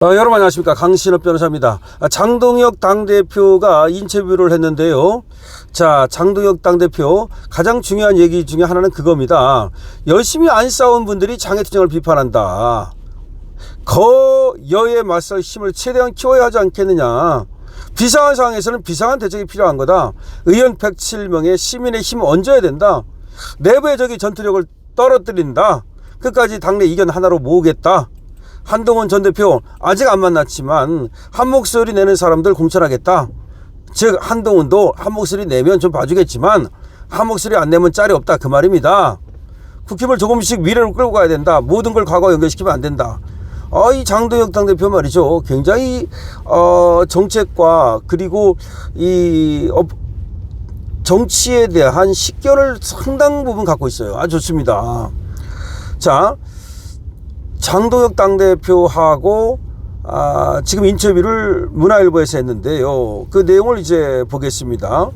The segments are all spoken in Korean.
여러분 안녕하십니까, 강신업 변호사입니다. 장동혁 당대표가 인터뷰를 했는데요. 자, 장동혁 당대표 가장 중요한 얘기 중에 하나는 그겁니다. 열심히 안 싸운 분들이 장애투쟁을 비판한다. 거여에 맞설 힘을 최대한 키워야 하지 않겠느냐. 비상한 상황에서는 비상한 대책이 필요한 거다. 의원 107명의 시민의 힘을 얹어야 된다. 내부의 적이 전투력을 떨어뜨린다. 끝까지 당내 이견 하나로 모으겠다. 한동훈 전 대표 아직 안 만났지만 한 목소리 내는 사람들 공천하겠다. 즉 한동훈도 한 목소리 내면 좀 봐주겠지만 한 목소리 안 내면 짤이 없다, 그 말입니다. 국힘을 조금씩 미래로 끌고 가야 된다. 모든 걸 과거에 연결시키면 안 된다. 이 장동혁 당대표 말이죠, 굉장히 정책과 그리고 이 정치에 대한 식견을 상당 부분 갖고 있어요. 아주 좋습니다. 자, 장동혁 당대표하고 지금 인터뷰를 문화일보에서 했는데요. 그 내용을 이제 보겠습니다.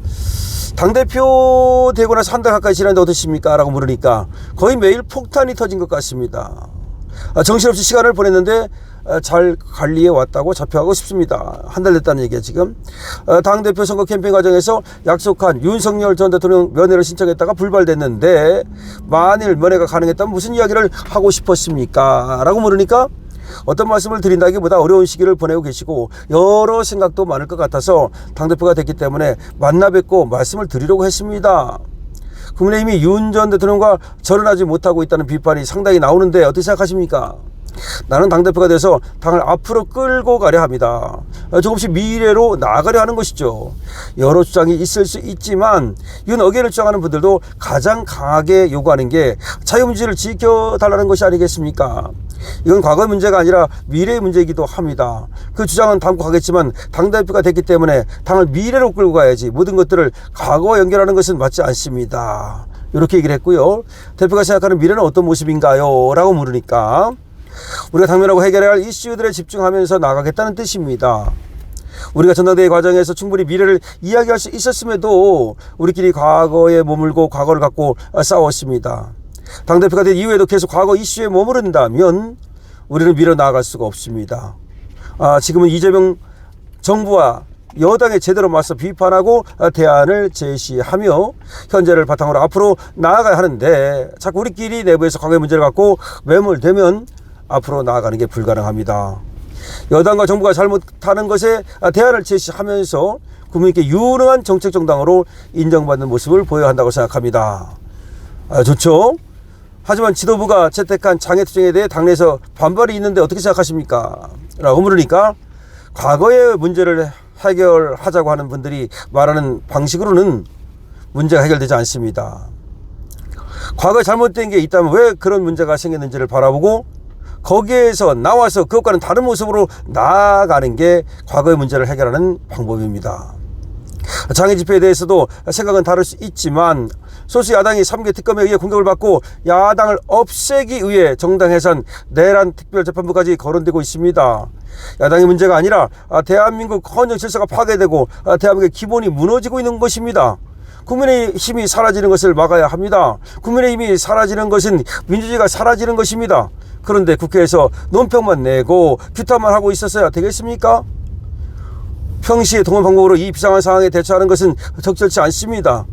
당대표 되고 나서 한 달 가까이 지났는데 어떠십니까? 라고 물으니까 거의 매일 폭탄이 터진 것 같습니다. 정신없이 시간을 보냈는데 잘 관리해 왔다고 자평하고 싶습니다. 한 달 됐다는 얘기야 지금. 당대표 선거 캠페인 과정에서 약속한 윤석열 전 대통령 면회를 신청했다가 불발됐는데 만일 면회가 가능했다면 무슨 이야기를 하고 싶었습니까? 라고 물으니까 어떤 말씀을 드린다기보다 어려운 시기를 보내고 계시고 여러 생각도 많을 것 같아서 당대표가 됐기 때문에 만나 뵙고 말씀을 드리려고 했습니다. 국민의힘이 윤 전 대통령과 절연하지 못하고 있다는 비판이 상당히 나오는데 어떻게 생각하십니까? 나는 당대표가 돼서 당을 앞으로 끌고 가려 합니다. 조금씩 미래로 나아가려 하는 것이죠. 여러 주장이 있을 수 있지만 윤 어게인을 주장하는 분들도 가장 강하게 요구하는 게 자유민주주의를 지켜달라는 것이 아니겠습니까? 이건 과거의 문제가 아니라 미래의 문제이기도 합니다. 그 주장은 담고 가겠지만 당대표가 됐기 때문에 당을 미래로 끌고 가야지 모든 것들을 과거와 연결하는 것은 맞지 않습니다. 이렇게 얘기를 했고요. 대표가 생각하는 미래는 어떤 모습인가요? 라고 물으니까 우리가 당면하고 해결해야 할 이슈들에 집중하면서 나가겠다는 뜻입니다. 우리가 전당대회 과정에서 충분히 미래를 이야기할 수 있었음에도 우리끼리 과거에 머물고 과거를 갖고 싸웠습니다. 당대표가 된 이후에도 계속 과거 이슈에 머무른다면 우리는 미래 나아갈 수가 없습니다. 지금은 이재명 정부와 여당에 제대로 맞서 비판하고 대안을 제시하며 현재를 바탕으로 앞으로 나아가야 하는데 자꾸 우리끼리 내부에서 과거의 문제를 갖고 매몰되면 앞으로 나아가는 게 불가능합니다. 여당과 정부가 잘못하는 것에 대안을 제시하면서 국민께 유능한 정책 정당으로 인정받는 모습을 보여야 한다고 생각합니다. 좋죠? 하지만 지도부가 채택한 장애투쟁에 대해 당내에서 반발이 있는데 어떻게 생각하십니까? 라고 물으니까 과거의 문제를 해결하자고 하는 분들이 말하는 방식으로는 문제가 해결되지 않습니다. 과거에 잘못된 게 있다면 왜 그런 문제가 생겼는지를 바라보고 거기에서 나와서 그것과는 다른 모습으로 나아가는 게 과거의 문제를 해결하는 방법입니다. 장애 집회에 대해서도 생각은 다를 수 있지만 소수 야당이 3개 특검에 의해 공격을 받고 야당을 없애기 위해 정당 해산, 내란 특별재판부까지 거론되고 있습니다. 야당의 문제가 아니라 대한민국 헌정 질서가 파괴되고 대한민국의 기본이 무너지고 있는 것입니다. 국민의 힘이 사라지는 것을 막아야 합니다. 국민의 힘이 사라지는 것은 민주주의가 사라지는 것입니다. 그런데 국회에서 논평만 내고 규탄만 하고 있었어야 되겠습니까? 평시의 동원 방법으로 이 비상한 상황에 대처하는 것은 적절치 않습니다.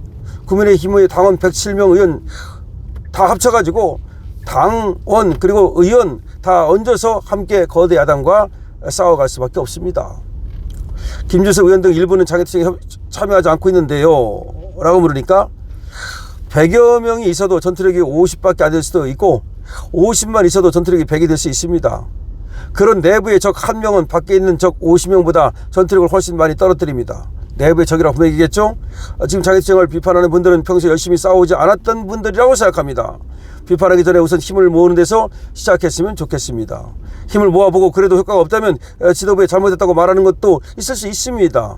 국민의힘의 당원 107명 의원 다 합쳐가지고 당원 그리고 의원 다 얹어서 함께 거대 야당과 싸워갈 수밖에 없습니다. 김주석 의원 등 일부는 장애투쟁에 참여하지 않고 있는데요. 라고 물으니까 100여 명이 있어도 전투력이 50밖에 안 될 수도 있고 50만 있어도 전투력이 100이 될 수 있습니다. 그런 내부의 적 1명은 밖에 있는 적 50명보다 전투력을 훨씬 많이 떨어뜨립니다. 내부의 적이라고 보면 이겠죠? 지금 장애투쟁을 비판하는 분들은 평소에 열심히 싸우지 않았던 분들이라고 생각합니다. 비판하기 전에 우선 힘을 모으는 데서 시작했으면 좋겠습니다. 힘을 모아보고 그래도 효과가 없다면 지도부에 잘못했다고 말하는 것도 있을 수 있습니다.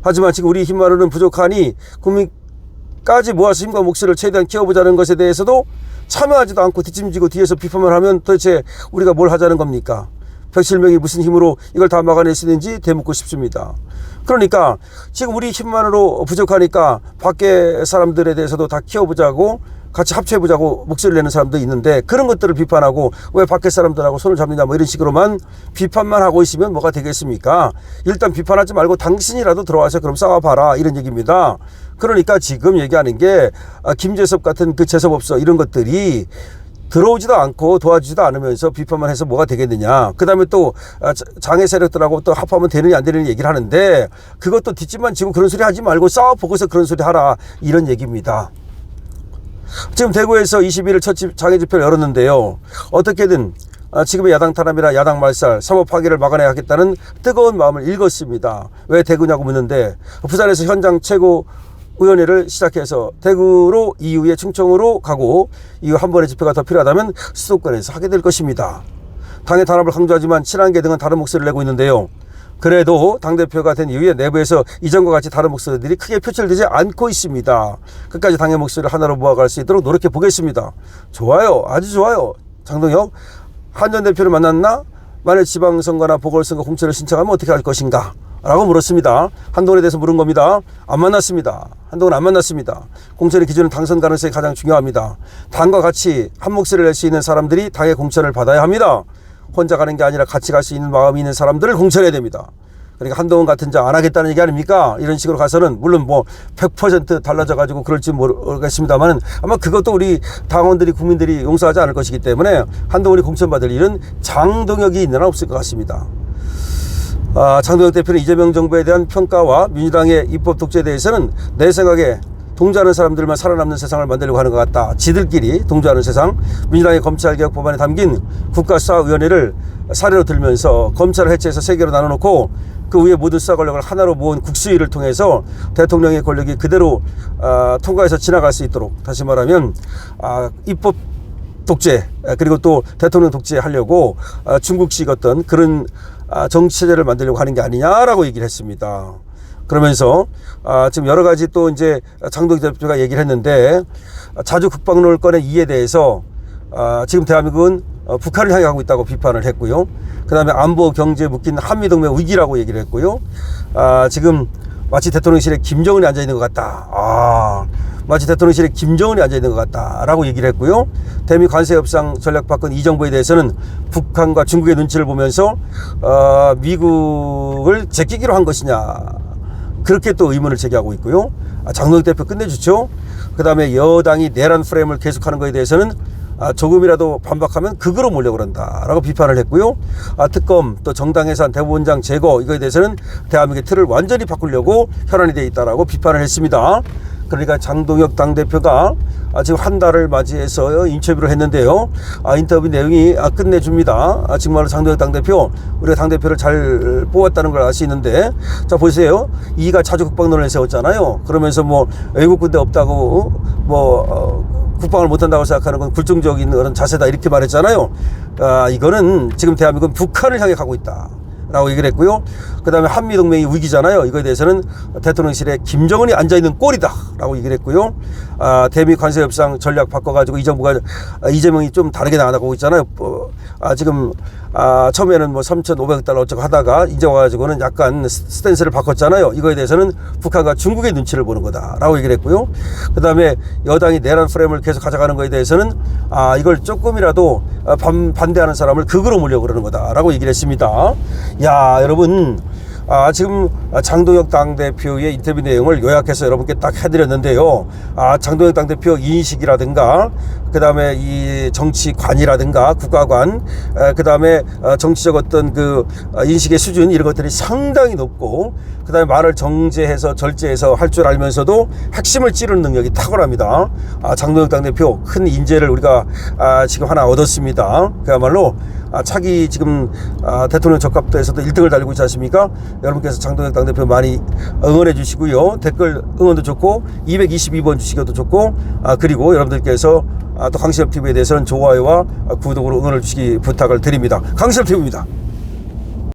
하지만 지금 우리 힘만으로는 부족하니 국민까지 모아서 힘과 목소리를 최대한 키워보자는 것에 대해서도 참여하지도 않고 뒷짐지고 뒤에서 비판만 하면 도대체 우리가 뭘 하자는 겁니까? 107명이 무슨 힘으로 이걸 다 막아낼 수 있는지 되묻고 싶습니다. 그러니까 지금 우리 힘만으로 부족하니까 밖에 사람들에 대해서도 다 키워보자고 같이 합쳐보자고 목소리를 내는 사람도 있는데 그런 것들을 비판하고 왜 밖에 사람들하고 손을 잡느냐 뭐 이런 식으로만 비판만 하고 있으면 뭐가 되겠습니까? 일단 비판하지 말고 당신이라도 들어와서 그럼 싸워봐라 이런 얘기입니다. 그러니까 지금 얘기하는 게 김재섭 같은 그 재섭업소 이런 것들이 들어오지도 않고 도와주지도 않으면서 비판만 해서 뭐가 되겠느냐. 그 다음에 또 장애 세력들하고 또 합하면 되느냐 안 되느냐 얘기를 하는데 그것도 뒷짐만 지고 그런 소리 하지 말고 싸워보고서 그런 소리 하라 이런 얘기입니다. 지금 대구에서 21일 첫 장애 집회를 열었는데요. 어떻게든 지금의 야당 탄압이나 야당 말살, 사법 파괴를 막아내야 하겠다는 뜨거운 마음을 읽었습니다. 왜 대구냐고 묻는데 부산에서 현장 최고 의원회를 시작해서 대구로 이후에 충청으로 가고 이후 한 번의 집회가 더 필요하다면 수도권에서 하게 될 것입니다. 당의 단합을 강조하지만 친한계 등은 다른 목소리를 내고 있는데요. 그래도 당대표가 된 이후에 내부에서 이전과 같이 다른 목소리들이 크게 표출되지 않고 있습니다. 끝까지 당의 목소리를 하나로 모아갈 수 있도록 노력해 보겠습니다. 좋아요. 아주 좋아요. 장동혁 한 전 대표를 만났나? 만일 지방선거나 보궐선거 공천을 신청하면 어떻게 할 것인가? 라고 물었습니다. 한동훈에 대해서 물은 겁니다. 안 만났습니다. 한동훈 안 만났습니다. 공천의 기준은 당선 가능성이 가장 중요합니다. 당과 같이 한 목소리를 낼 수 있는 사람들이 당의 공천을 받아야 합니다. 혼자 가는 게 아니라 같이 갈 수 있는 마음이 있는 사람들을 공천해야 됩니다. 그러니까 한동훈 같은 자 안 하겠다는 얘기 아닙니까? 이런 식으로 가서는 물론 뭐 100% 달라져 가지고 그럴지 모르겠습니다만 아마 그것도 우리 당원들이 국민들이 용서하지 않을 것이기 때문에 한동훈이 공천받을 일은 장동혁이 있는 한 없을 것 같습니다. 장동혁 대표는 이재명 정부에 대한 평가와 민주당의 입법 독재에 대해서는 내 생각에 동조하는 사람들만 살아남는 세상을 만들려고 하는 것 같다. 지들끼리 동조하는 세상. 민주당의 검찰개혁 법안에 담긴 국가수사위원회를 사례로 들면서 검찰을 해체해서 세 개로 나눠놓고 그 위에 모든 수사 권력을 하나로 모은 국수위를 통해서 대통령의 권력이 그대로 통과해서 지나갈 수 있도록 다시 말하면 입법 독재 그리고 또 대통령 독재하려고 중국식 어떤 그런 정치체제를 만들려고 하는 게 아니냐라고 얘기를 했습니다. 그러면서 지금 여러 가지 또 이제 장동혁 대표가 얘기를 했는데 자주 국방론을 꺼낸 이에 대해서 지금 대한민국은 북한을 향해 가고 있다고 비판을 했고요. 그 다음에 안보 경제에 묶인 한미동맹 위기라고 얘기를 했고요. 지금 마치 대통령실에 김정은이 앉아있는 것 같다. 마치 대통령실에 김정은이 앉아있는 것 같다라고 얘기를 했고요. 대미 관세 협상 전략 바꾼 이 정부에 대해서는 북한과 중국의 눈치를 보면서 미국을 제끼기로 한 것이냐 그렇게 또 의문을 제기하고 있고요. 장동혁 대표 끝내주죠. 그 다음에 여당이 내란 프레임을 계속하는 것에 대해서는 조금이라도 반박하면 극으로 몰려고 그런다라고 비판을 했고요. 특검 또 정당해산 대법원장 제거 이거에 대해서는 대한민국의 틀을 완전히 바꾸려고 혈안이 되어 있다라고 비판을 했습니다. 그러니까 장동혁 당대표가 지금 한 달을 맞이해서 인터뷰를 했는데요. 인터뷰 내용이 끝내줍니다. 정말로 장동혁 당대표 우리가 당대표를 잘 뽑았다는 걸 알 수 있는데 자 보세요. 이가 자주 국방론을 세웠잖아요. 그러면서 뭐 외국 군대 없다고 국방을 못한다고 생각하는 건 굴종적인 그런 자세다 이렇게 말했잖아요. 이거는 지금 대한민국은 북한을 향해 가고 있다 라고 얘기를 했고요. 그 다음에 한미동맹이 위기잖아요. 이거에 대해서는 대통령실에 김정은이 앉아있는 꼴이다 라고 얘기를 했고요. 대미 관세협상 전략 바꿔가지고 이 정부가 이재명이 좀 다르게 나가고 있잖아요. 지금 처음에는 뭐 3,500달러 어쩌고 하다가 이제 와가지고는 약간 스탠스를 바꿨잖아요. 이거에 대해서는 북한과 중국의 눈치를 보는 거다 라고 얘기를 했고요. 그 다음에 여당이 내란 프레임을 계속 가져가는 거에 대해서는 이걸 조금이라도 반대하는 사람을 극으로 몰려고 그러는 거다 라고 얘기를 했습니다. 야 여러분 지금 장동혁 당대표의 인터뷰 내용을 요약해서 여러분께 딱 해드렸는데요. 장동혁 당대표 인식이라든가 그 다음에 이 정치관이라든가 국가관 그 다음에 정치적 어떤 그 인식의 수준 이런 것들이 상당히 높고 그 다음에 말을 정제해서 절제해서 할 줄 알면서도 핵심을 찌르는 능력이 탁월합니다. 장동혁 당대표 큰 인재를 우리가 지금 하나 얻었습니다. 그야말로 차기 지금 대통령 적합도에서도 1등을 달리고 있지 않습니까? 여러분께서 장동혁 당대표 많이 응원해 주시고요. 댓글 응원도 좋고 222번 주시기도 좋고 그리고 여러분들께서 또 강신엽TV에 대해서는 좋아요와 구독으로 응원을 주시기 부탁을 드립니다. 강신엽TV입니다.